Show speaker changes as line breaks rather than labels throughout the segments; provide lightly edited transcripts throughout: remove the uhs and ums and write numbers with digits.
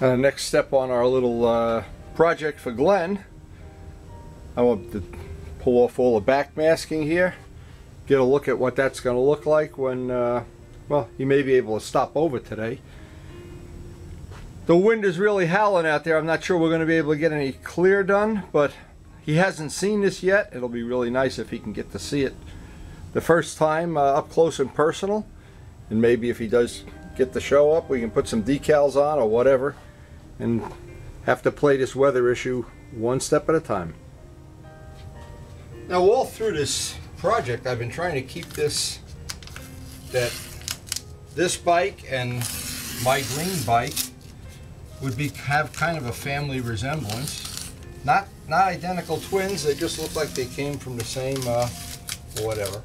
Next step on our little project for Glenn, I want to pull off all the back masking here, get a look at what that's going to look like when, well, he may be able to stop over today. The wind is really howling out there. I'm not sure we're going to be able to get any clear done, but he hasn't seen this yet. It'll be really nice if he can get to see it the first time up close and personal. And maybe if he does get the show up, we can put some decals on or whatever and have to play this weather issue one step at a time. Now all through this project I've been trying to keep this bike and my green bike would have kind of a family resemblance. Not identical twins, they just look like they came from the same whatever.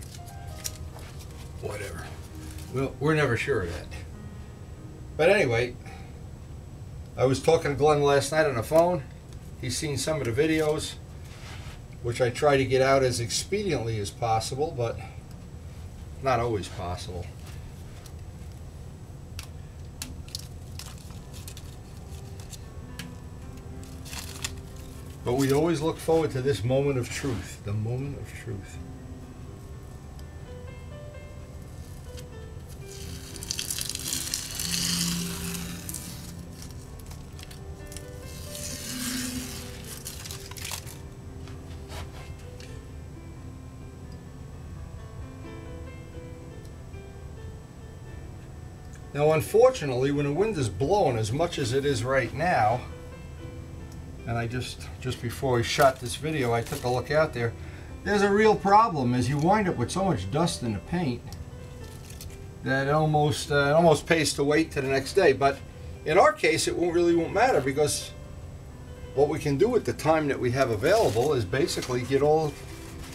Well, we're never sure of that. But anyway, I was talking to Glenn last night on the phone. He's seen some of the videos, which I try to get out as expediently as possible, but not always possible. But we always look forward to this moment of truth, the moment of truth. Now unfortunately, when the wind is blowing as much as it is right now, and I just before I shot this video I took a look out there, there's a real problem as you wind up with so much dust in the paint that it almost pays to wait till the next day. But in our case it really won't matter, because what we can do at the time that we have available is basically get all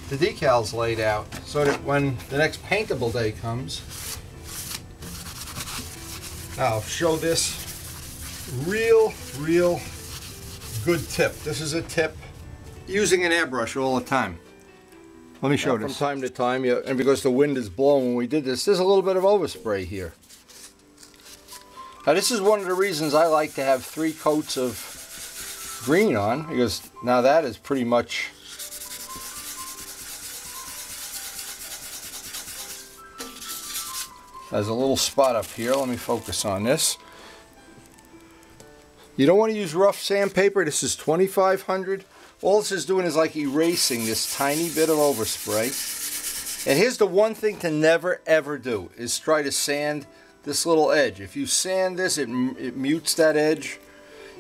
the decals laid out so that when the next paintable day comes, I'll show this real good tip. This is a tip using an airbrush all the time. Let me show this. From time to time, yeah, and because the wind is blowing when we did this, there's a little bit of overspray here. Now this is one of the reasons I like to have 3 coats of green on, because now that is pretty much there's a little spot up here. Let me focus on this. You don't want to use rough sandpaper. This is 2500. All this is doing is like erasing this tiny bit of overspray. And here's the one thing to never ever do, is try to sand this little edge. If you sand this, it mutes that edge.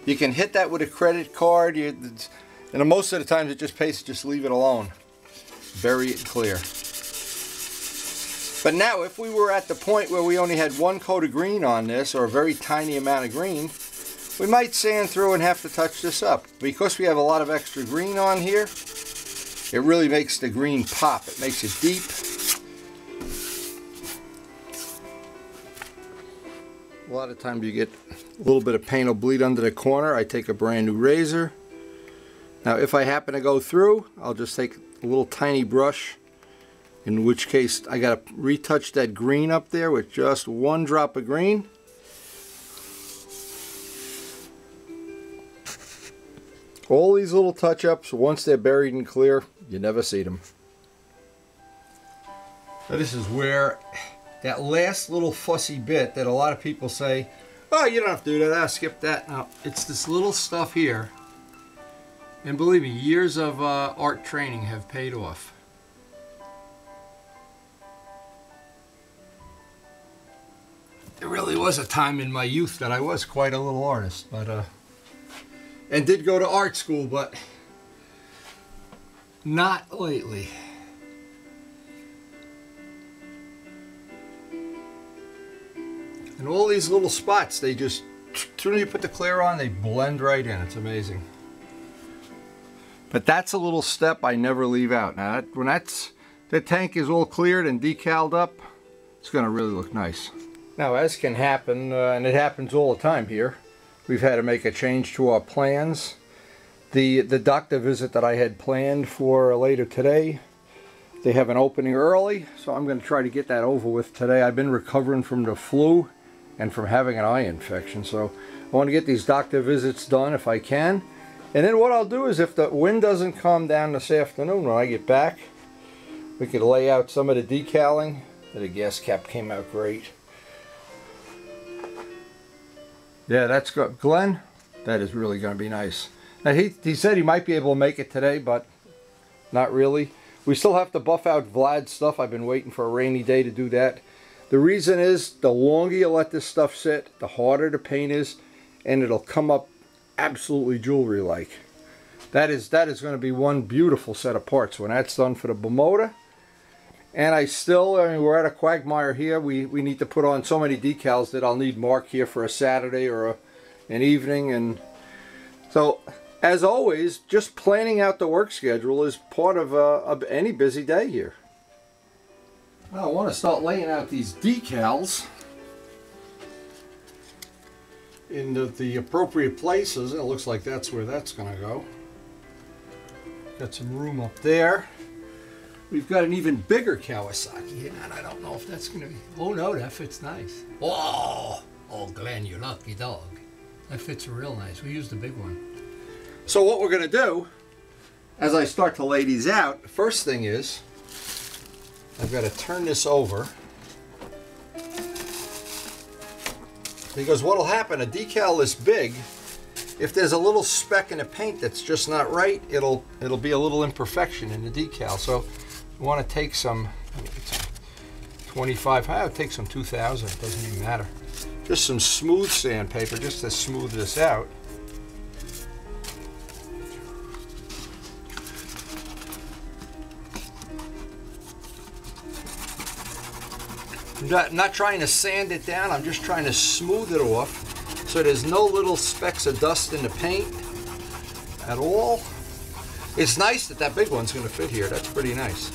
You can hit that with a credit card, and most of the times it just pays to just leave it alone. Bury it clear. But now if we were at the point where we only had 1 coat of green on this, or a very tiny amount of green, we might sand through and have to touch this up. Because we have a lot of extra green on here, it really makes the green pop. It makes it deep. A lot of times you get a little bit of paint will bleed under the corner. I take a brand new razor. Now if I happen to go through, I'll just take a little tiny brush, in which case I got to retouch that green up there with just 1 drop of green. All these little touch-ups, once they're buried and clear, you never see them. So this is where that last little fussy bit that a lot of people say, oh, you don't have to do that, skip that. No, it's this little stuff here. And believe me, years of art training have paid off. There really was a time in my youth that I was quite a little artist, but and did go to art school, but not lately. And all these little spots, they just, as soon as you put the clear on, they blend right in. It's amazing. But that's a little step I never leave out. Now, when the tank is all cleared and decaled up, it's going to really look nice. Now, as can happen, and it happens all the time here, we've had to make a change to our plans. The doctor visit that I had planned for later today, they have an opening early, so I'm going to try to get that over with today. I've been recovering from the flu, and from having an eye infection. So I want to get these doctor visits done if I can. And then what I'll do is, if the wind doesn't calm down this afternoon when I get back, we could lay out some of the decaling. The gas cap came out great. Yeah, that's good. Glenn, that is really going to be nice. Now he said he might be able to make it today, but not really. We still have to buff out Vlad's stuff. I've been waiting for a rainy day to do that. The reason is, the longer you let this stuff sit, the harder the paint is, and it'll come up absolutely jewelry-like. That is going to be one beautiful set of parts when that's done for the Bimota. And I mean, we're at a quagmire here. We need to put on so many decals that I'll need Mark here for a Saturday or an evening. And so, as always, just planning out the work schedule is part of any busy day here. Well, I want to start laying out these decals in the appropriate places. It looks like that's where that's going to go. Got some room up there. We've got an even bigger Kawasaki here, and I don't know if that's going to be... Oh no, that fits nice. Oh, Glenn, you lucky dog. That fits real nice. We used the big one. So what we're going to do, as I start to lay these out, the first thing is, I've got to turn this over. Because what'll happen, a decal this big, if there's a little speck in the paint that's just not right, it'll be a little imperfection in the decal. So you want to take some 25, I'll take some 2000, it doesn't even matter. Just some smooth sandpaper just to smooth this out. I'm not trying to sand it down, I'm just trying to smooth it off so there's no little specks of dust in the paint at all. It's nice that that big one's going to fit here. That's pretty nice.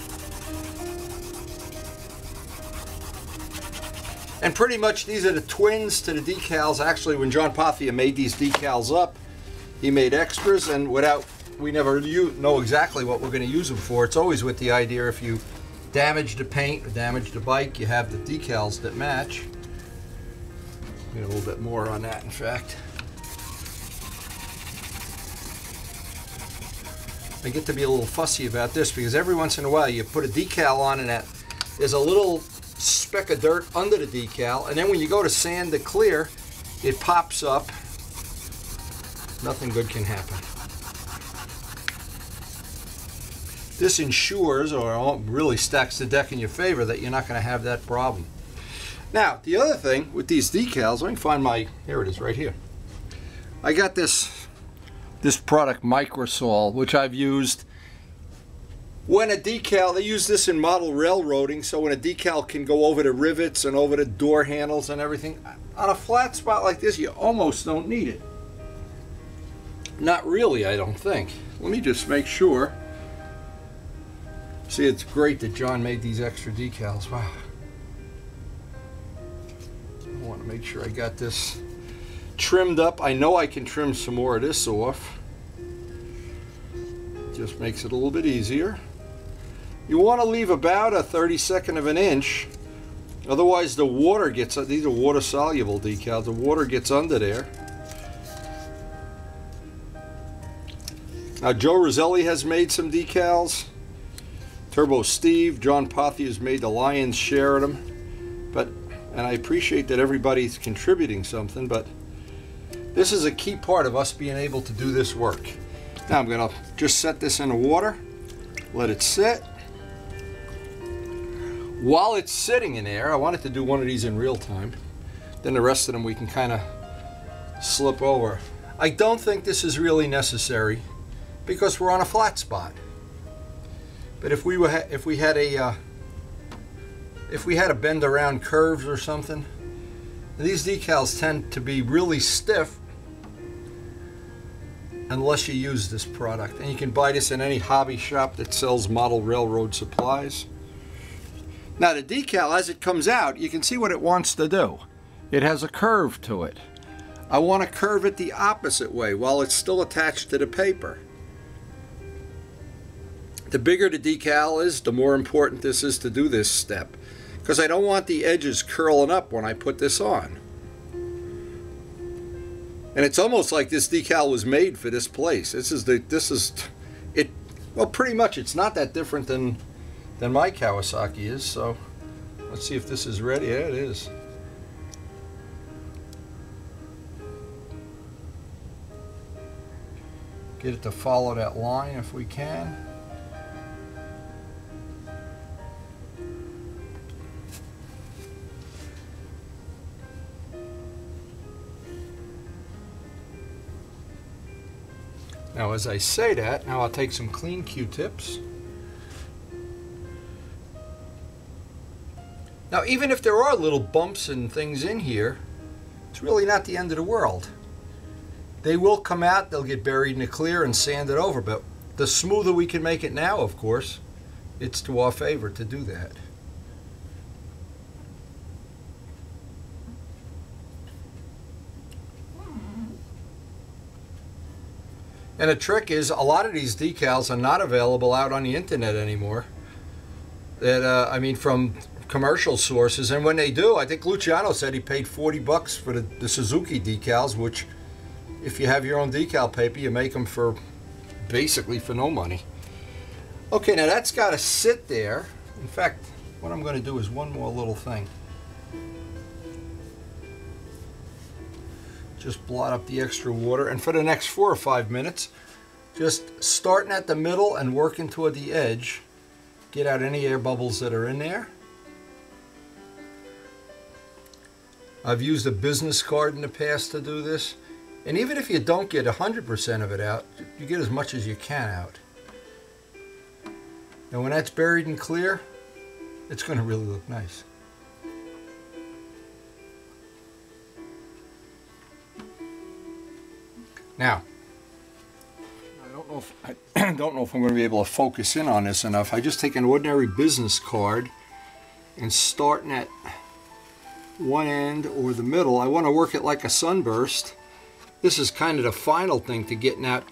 And pretty much these are the twins to the decals. Actually, when John Pathia made these decals up, he made extras, and we never know exactly what we're going to use them for. It's always with the idea, if you damage the paint or damage the bike, you have the decals that match. Get a little bit more on that, in fact. I get to be a little fussy about this because every once in a while you put a decal on and there's a little speck of dirt under the decal, and then when you go to sand to clear, it pops up. Nothing good can happen. This ensures, or really stacks the deck in your favor, that you're not going to have that problem. Now, the other thing with these decals, let me find here it is right here. I got this product, Microsol, which I've used when a decal, they use this in model railroading, so when a decal can go over the rivets and over the door handles and everything. On a flat spot like this, you almost don't need it. Not really, I don't think. Let me just make sure. See, it's great that John made these extra decals. Wow. I want to make sure I got this trimmed up. I know I can trim some more of this off. Just makes it a little bit easier. You want to leave about a 32nd of an inch. Otherwise the water gets, these are water soluble decals, the water gets under there. Now Joe Roselli has made some decals. Turbo Steve, John Pathia has made the lion's share of them. And I appreciate that everybody's contributing something, but this is a key part of us being able to do this work. Now I'm going to just set this in the water, let it sit. While it's sitting in there, I wanted to do one of these in real time. Then the rest of them we can kind of slip over. I don't think this is really necessary because we're on a flat spot. But if we had a bend around curves or something, these decals tend to be really stiff unless you use this product. And you can buy this in any hobby shop that sells model railroad supplies. Now the decal, as it comes out, you can see what it wants to do. It has a curve to it. I want to curve it the opposite way while it's still attached to the paper. The bigger the decal is, the more important this is to do this step, because I don't want the edges curling up when I put this on. And it's almost like this decal was made for this place. This is it. Well, pretty much it's not that different than my Kawasaki is. So let's see if this is ready. Yeah, it is. Get it to follow that line if we can. Now as I say that, now I'll take some clean Q-tips. Now even if there are little bumps and things in here, it's really not the end of the world. They will come out, they'll get buried in the clear and sand it over, but the smoother we can make it now, of course, it's to our favor to do that. And the trick is, a lot of these decals are not available out on the internet anymore. That I mean, from commercial sources. And when they do, I think Luciano said he paid $40 for the Suzuki decals, which, if you have your own decal paper, you make them for basically for no money. Okay, now that's got to sit there. In fact, what I'm going to do is one more little thing. Just blot up the extra water, and for the next 4 or 5 minutes, just starting at the middle and working toward the edge, get out any air bubbles that are in there. I've used a business card in the past to do this, and even if you don't get 100% of it out, you get as much as you can out. And when that's buried and clear, it's going to really look nice. Now, I don't know if I'm going to be able to focus in on this enough. I just take an ordinary business card and starting at one end or the middle, I want to work it like a sunburst. This is kind of the final thing to getting out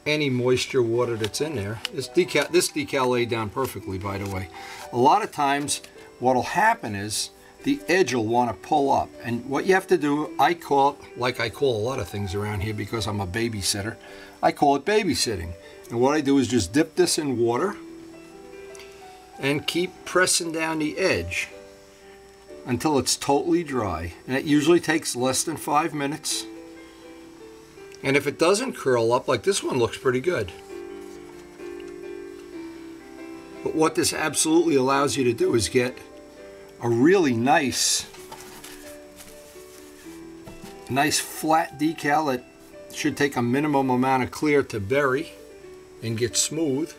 any moisture water that's in there. This decal laid down perfectly, by the way. A lot of times what'll happen is the edge will want to pull up, and what you have to do, I call it, like I call a lot of things around here because I'm a babysitter, I call it babysitting. And what I do is just dip this in water and keep pressing down the edge until it's totally dry. And it usually takes less than 5 minutes. And if it doesn't curl up, like this one looks pretty good. But what this absolutely allows you to do is get a really nice flat decal that should take a minimum amount of clear to bury and get smooth.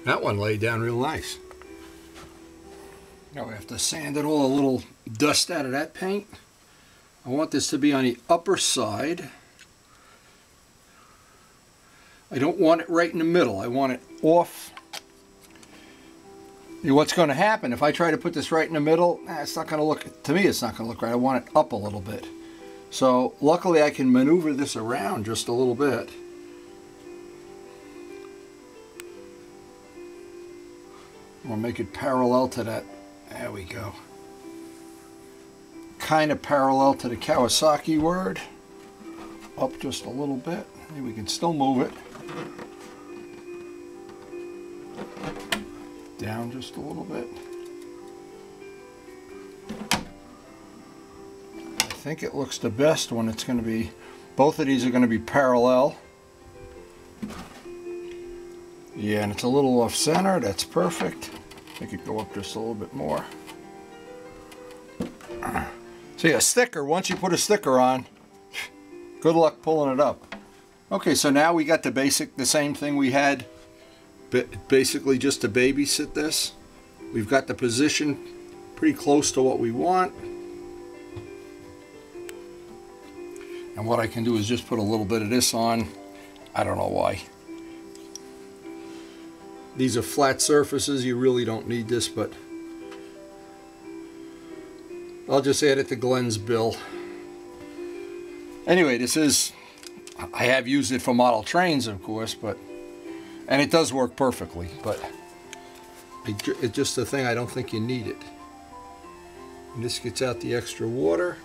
That one laid down real nice. Now we have to sand it all, a little dust out of that paint. I want this to be on the upper side. I don't want it right in the middle. I want it off. What's going to happen if I try to put this right in the middle? It's not going to look, to me it's not going to look right. I want it up a little bit. So luckily I can maneuver this around just a little bit. We'll make it parallel to that. There we go. Kind of parallel to the Kawasaki word. Up just a little bit. Maybe we can still move it. Down just a little bit. I think it looks the best when it's going to be, both of these are going to be parallel. Yeah, and it's a little off center. That's perfect. Make it go up just a little bit more. See, a sticker, once you put a sticker on, good luck pulling it up. Okay, so now we got the same thing we had, basically just to babysit this. We've got the position pretty close to what we want. And what I can do is just put a little bit of this on. I don't know why. These are flat surfaces, you really don't need this, but I'll just add it to Glenn's bill. Anyway, this is, I have used it for model trains, of course, but And it does work perfectly, but it's just a thing I don't think you need it. And this gets out the extra water.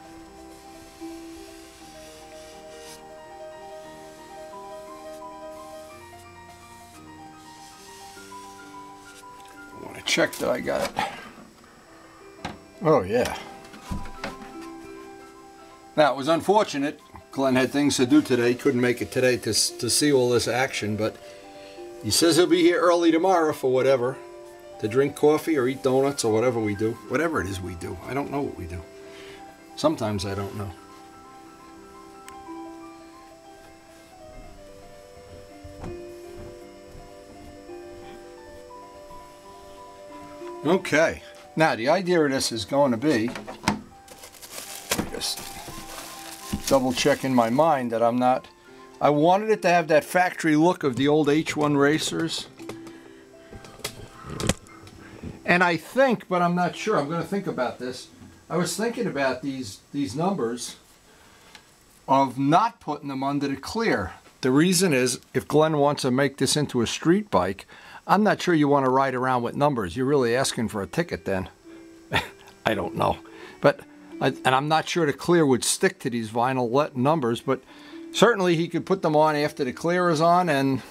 I want to check that I got it. Oh yeah. Now it was unfortunate. Glenn had things to do today. Couldn't make it today to see all this action, but he says he'll be here early tomorrow for whatever. To drink coffee or eat donuts or whatever we do. Whatever it is we do. I don't know what we do. Sometimes I don't know. Okay. Now the idea of this is going to be, just double check in my mind that I'm not, I wanted it to have that factory look of the old H1 racers. And I think, but I'm not sure, I'm going to think about this. I was thinking about these numbers of not putting them under the clear. The reason is, if Glenn wants to make this into a street bike, I'm not sure you want to ride around with numbers. You're really asking for a ticket then. I don't know. But, and I'm not sure the clear would stick to these vinyl numbers, but certainly he could put them on after the clear is on, and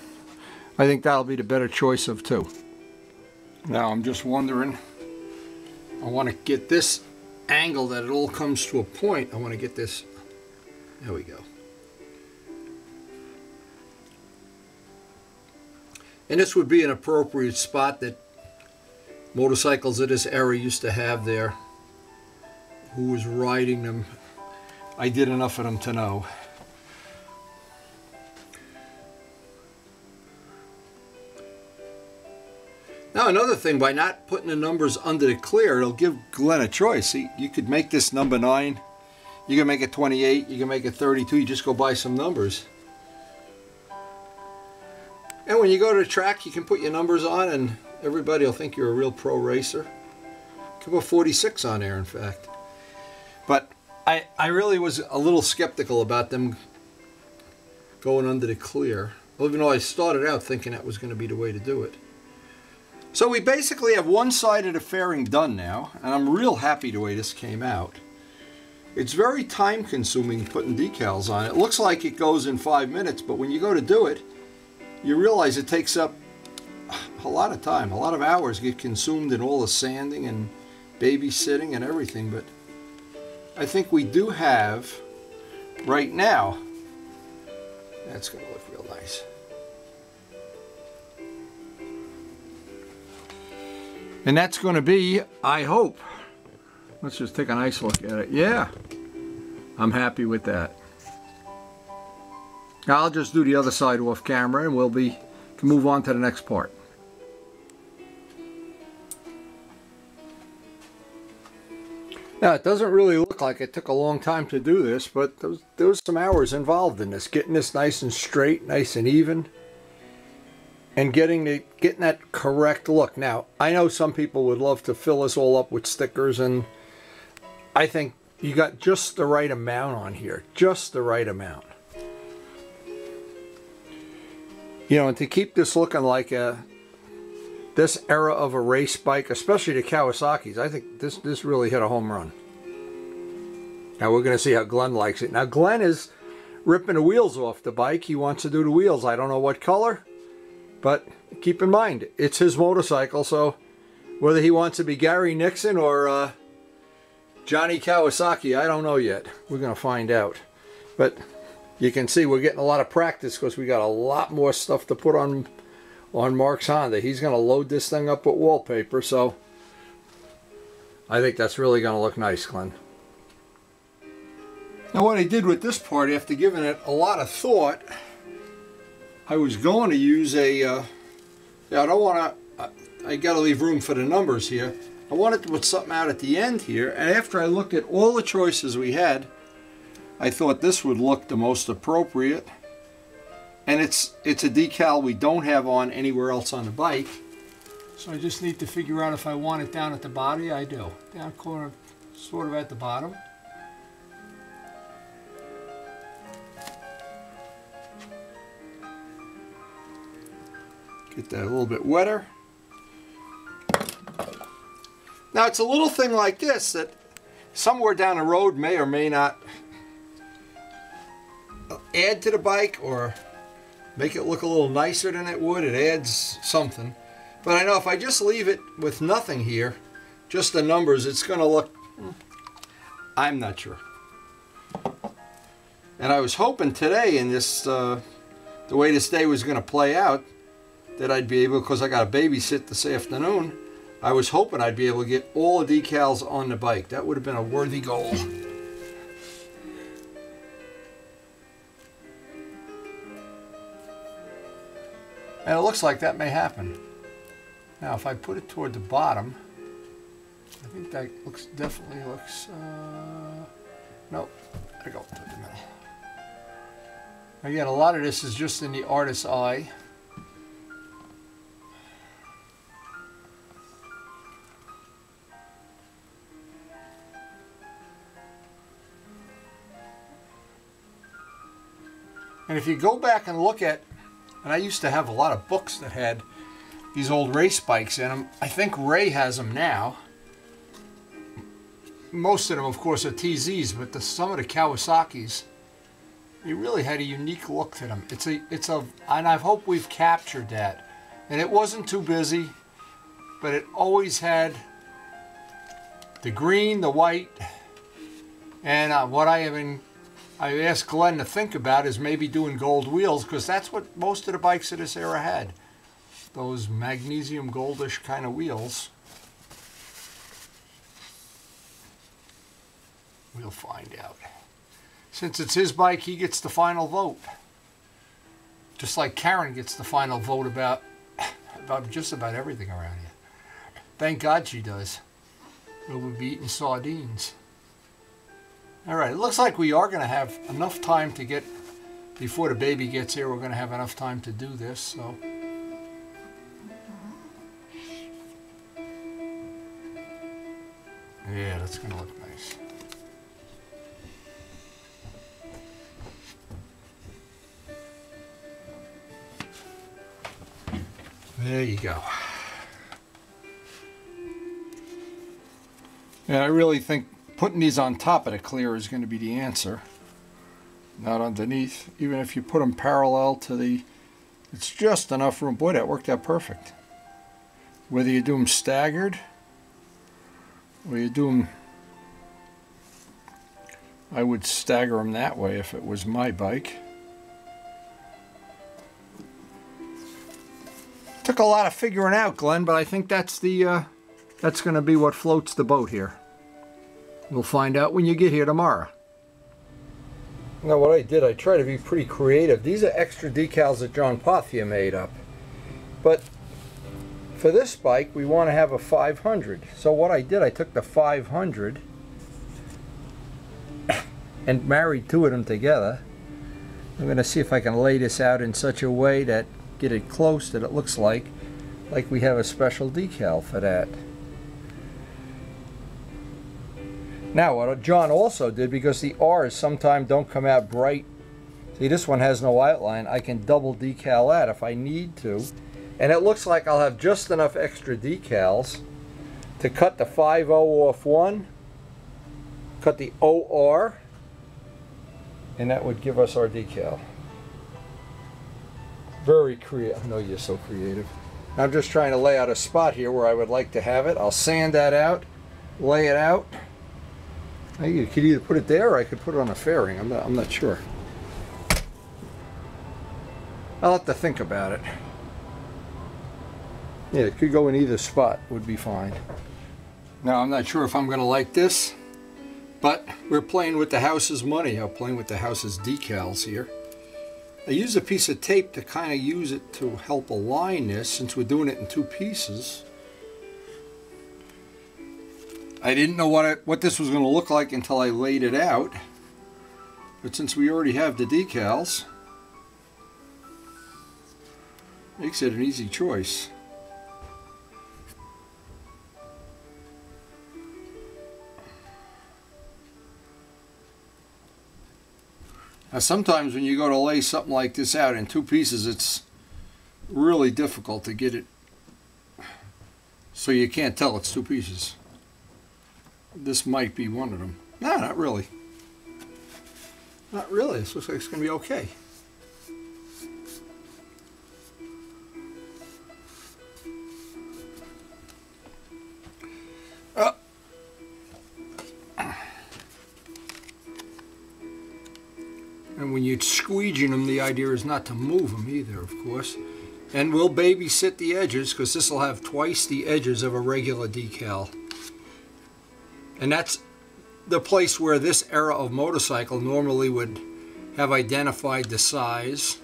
I think that'll be the better choice of two. Now I'm just wondering, I want to get this angle that it all comes to a point. I want to get this, there we go. And this would be an appropriate spot that motorcycles of this era used to have there. Who was riding them? I did enough of them to know. Now another thing, by not putting the numbers under the clear, it'll give Glenn a choice. See, you could make this number 9, you can make it 28, you can make it 32, you just go buy some numbers. And when you go to the track, you can put your numbers on and everybody will think you're a real pro racer. You can put 46 on there, in fact. But I really was a little skeptical about them going under the clear, even though I started out thinking that was going to be the way to do it. So we basically have one side of the fairing done now, and I'm real happy the way this came out. It's very time consuming putting decals on it. It looks like it goes in 5 minutes, but when you go to do it, you realize it takes up a lot of time. A lot of hours get consumed in all the sanding and babysitting and everything, but I think we do have, right now, that's going to look real nice. And that's going to be, I hope, let's just take a nice look at it. Yeah, I'm happy with that. Now I'll just do the other side off camera and can move on to the next part. Now it doesn't really look like it took a long time to do this, but there was some hours involved in this, getting this nice and straight, nice and even, and getting that correct look. Now I know some people would love to fill this all up with stickers, and I think you got just the right amount on here, just the right amount. You know, and to keep this looking like this era of a race bike, especially the Kawasaki's, I think this really hit a home run. Now we're going to see how Glenn likes it. Now Glenn is ripping the wheels off the bike. He wants to do the wheels. I don't know what color, but keep in mind, it's his motorcycle, so whether he wants to be Gary Nixon or Johnny Kawasaki, I don't know yet. We're going to find out. But you can see we're getting a lot of practice because we got a lot more stuff to put on Mark's Honda. He's going to load this thing up with wallpaper, so I think that's really going to look nice, Glenn. Now what I did with this part, after giving it a lot of thought, I was going to use I don't want to, I got to leave room for the numbers here. I wanted to put something out at the end here, and after I looked at all the choices we had, I thought this would look the most appropriate. And it's a decal we don't have on anywhere else on the bike. So I just need to figure out if I want it down at the body. I do. Down corner, sort of at the bottom. Get that a little bit wetter. Now it's a little thing like this that somewhere down the road may or may not add to the bike or make it look a little nicer than it would. It adds something. But I know if I just leave it with nothing here, just the numbers, it's going to look, I'm not sure. And I was hoping today in this, the way this day was going to play out, that I'd be able, because I got to babysit this afternoon, I was hoping I'd be able to get all the decals on the bike. That would have been a worthy goal. And it looks like that may happen. Now if I put it toward the bottom, I think that definitely looks, nope, gotta go toward the middle. Again, a lot of this is just in the artist's eye. And if you go back and look at, and I used to have a lot of books that had these old race bikes in them. I think Ray has them now. Most of them, of course, are TZs, but some of the Kawasaki's, they really had a unique look to them. And I hope we've captured that. And it wasn't too busy, but it always had the green, the white, and what I asked Glenn to think about is maybe doing gold wheels, because that's what most of the bikes of this era had. Those magnesium goldish kind of wheels. We'll find out. Since it's his bike, he gets the final vote. Just like Karen gets the final vote about just about everything around here. Thank God she does. Or we'll be eating sardines. Alright, it looks like we are going to have enough time to get, before the baby gets here, we're going to have enough time to do this, so. Yeah, that's going to look nice. There you go. Yeah, I really think putting these on top of the clear is going to be the answer, not underneath. Even if you put them parallel to the, it's just enough room. Boy, that worked out perfect. Whether you do them staggered or you do them, I would stagger them that way if it was my bike. Took a lot of figuring out, Glenn, but I think that's the that's going to be what floats the boat here. We'll find out when you get here tomorrow. Now what I did, I tried to be pretty creative. These are extra decals that John Pothia made up. But for this bike, we want to have a 500. So what I did, I took the 500 and married two of them together. I'm going to see if I can lay this out in such a way that get it close that it looks like we have a special decal for that. Now what John also did, because the R's sometimes don't come out bright, see this one has no outline, I can double decal that if I need to, and it looks like I'll have just enough extra decals to cut the 5-0 off one, cut the OR, and that would give us our decal. Very creative. I know you're so creative. I'm just trying to lay out a spot here where I would like to have it. I'll sand that out, lay it out. You could either put it there or I could put it on a fairing. I'm not sure. I'll have to think about it. Yeah, it could go in either spot, would be fine. Now I'm not sure if I'm going to like this, but we're playing with the house's money. I'm playing with the house's decals here. I used a piece of tape to kind of use it to help align this, since we're doing it in two pieces. I didn't know what this was going to look like until I laid it out, but since we already have the decals, makes it an easy choice. Now sometimes when you go to lay something like this out in two pieces, it's really difficult to get it so you can't tell it's two pieces. This might be one of them. No, not really. Not really. This looks like it's going to be okay. And when you're squeegeeing them, the idea is not to move them either, of course. And we'll babysit the edges, because this will have twice the edges of a regular decal. And that's the place where this era of motorcycle normally would have identified the size.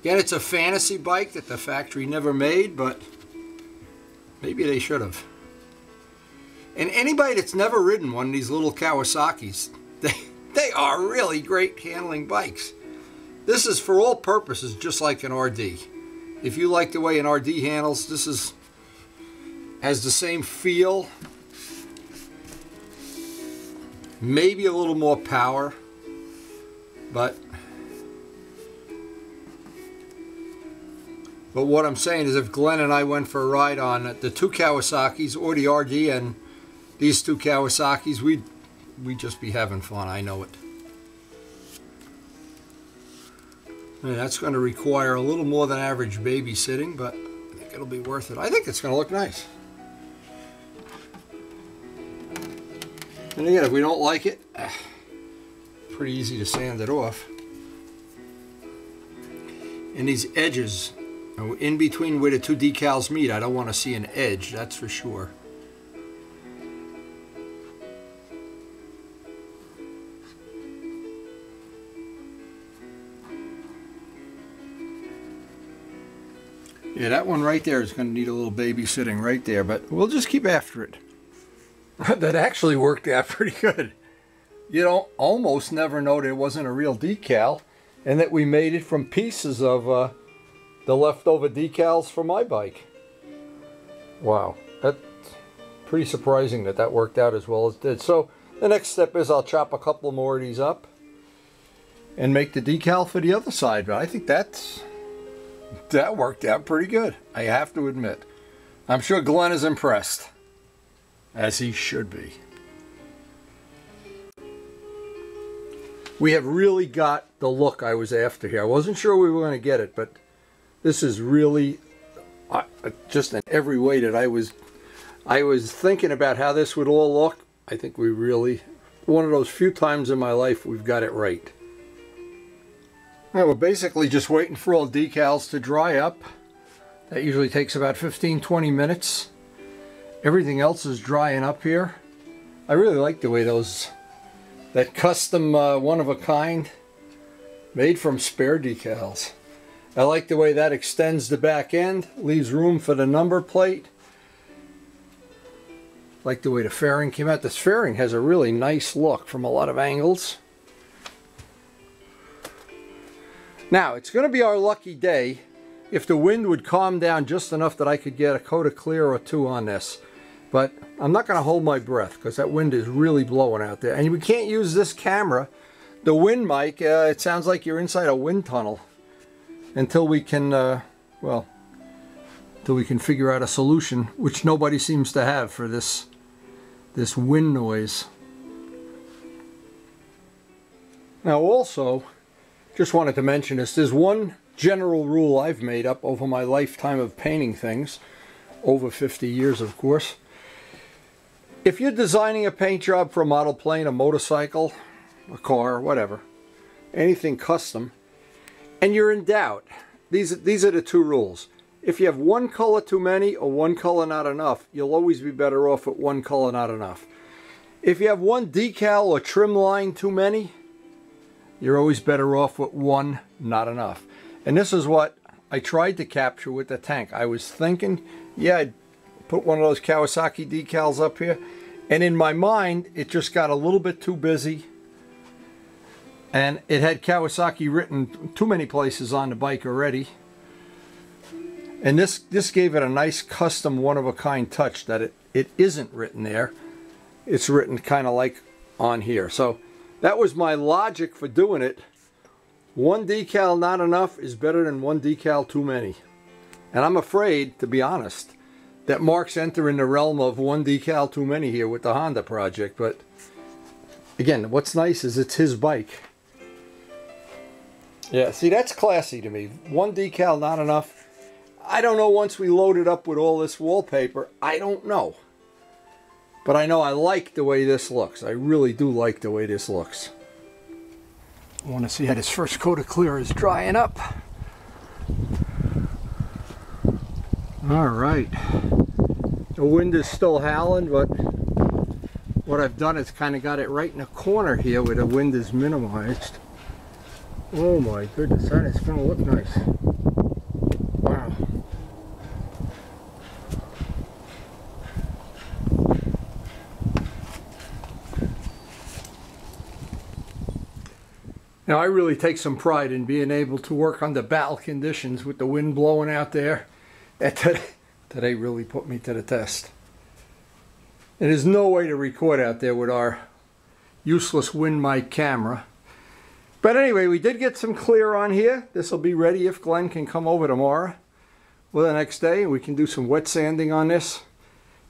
Again, it's a fantasy bike that the factory never made, but maybe they should have. And anybody that's never ridden one of these little Kawasaki's, they are really great handling bikes. This is for all purposes just like an RD. If you like the way an RD handles, this has the same feel. Maybe a little more power, but what I'm saying is if Glenn and I went for a ride on the two Kawasaki's or the RD and these two Kawasaki's, we'd just be having fun. I know it. And that's going to require a little more than average babysitting, but I think it'll be worth it. I think it's going to look nice. And again, if we don't like it, pretty easy to sand it off. And these edges, in between where the two decals meet, I don't want to see an edge, that's for sure. Yeah, that one right there is going to need a little babysitting right there, but we'll just keep after it. That actually worked out pretty good. You don't almost never know that it wasn't a real decal, and that we made it from pieces of the leftover decals for my bike. Wow, that's pretty surprising that that worked out as well as it did. So the next step is I'll chop a couple more of these up and make the decal for the other side, but I think that worked out pretty good, I have to admit. I'm sure Glenn is impressed, as he should be. We have really got the look I was after here. I wasn't sure we were going to get it, but this is really just in every way that I was thinking about how this would all look. I think we really, one of those few times in my life we've got it right. Now we're basically just waiting for all decals to dry up. That usually takes about 15-20 minutes. Everything else is drying up here. I really like the way that custom one-of-a-kind made from spare decals. I like the way that extends the back end, leaves room for the number plate. Like the way the fairing came out. This fairing has a really nice look from a lot of angles. Now, it's going to be our lucky day if the wind would calm down just enough that I could get a coat of clear or two on this. But I'm not going to hold my breath because that wind is really blowing out there. And we can't use this camera, the wind mic. It sounds like you're inside a wind tunnel until we can, until we can figure out a solution, which nobody seems to have for this wind noise. Now also, just wanted to mention this. There's one general rule I've made up over my lifetime of painting things, over 50 years of course. If you're designing a paint job for a model plane, a motorcycle, a car, whatever, anything custom, and you're in doubt, these are the two rules. If you have one color too many or one color not enough, you'll always be better off with one color not enough. If you have one decal or trim line too many, you're always better off with one not enough. And this is what I tried to capture with the tank. I was thinking, yeah, I'd put one of those Kawasaki decals up here, and in my mind it just got a little bit too busy, and it had Kawasaki written too many places on the bike already, and this gave it a nice custom one-of-a-kind touch that it isn't written there. It's written kind of like on here. So that was my logic for doing it One decal not enough is better than one decal too many. And I'm afraid, to be honest, that Mark's entering the realm of one decal too many here with the Honda project. But again, what's nice is it's his bike. Yeah, see, that's classy to me. One decal not enough. I don't know once we load it up with all this wallpaper. I don't know. But I know I like the way this looks. I really do like the way this looks. I want to see how this first coat of clear is drying up. Alright. The wind is still howling, but what I've done is kind of got it right in the corner here where the wind is minimized. Oh my goodness, that is going to look nice. Wow. Now, I really take some pride in being able to work under battle conditions with the wind blowing out there. And today really put me to the test. And there's no way to record out there with our useless wind mic camera. But anyway, we did get some clear on here. This will be ready if Glenn can come over tomorrow or the next day. We can do some wet sanding on this,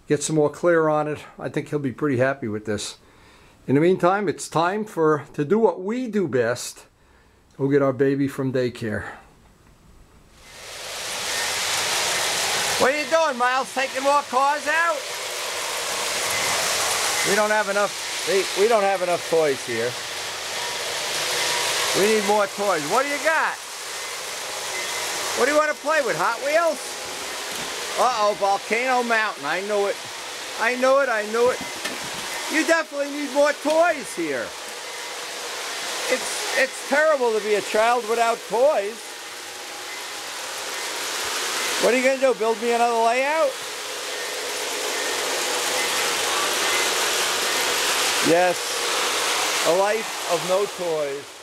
get some more clear on it. I think he'll be pretty happy with this. In the meantime, it's time to do what we do best. Go get our baby from daycare. What are you doing, Miles? Taking more cars out? We don't have enough toys here. We need more toys. What do you got? What do you want to play with? Hot Wheels? Uh-oh, Volcano Mountain. I knew it. I knew it. I knew it. You definitely need more toys here. It's terrible to be a child without toys. What are you going to do? Build me another layout? Yes, a life of no toys.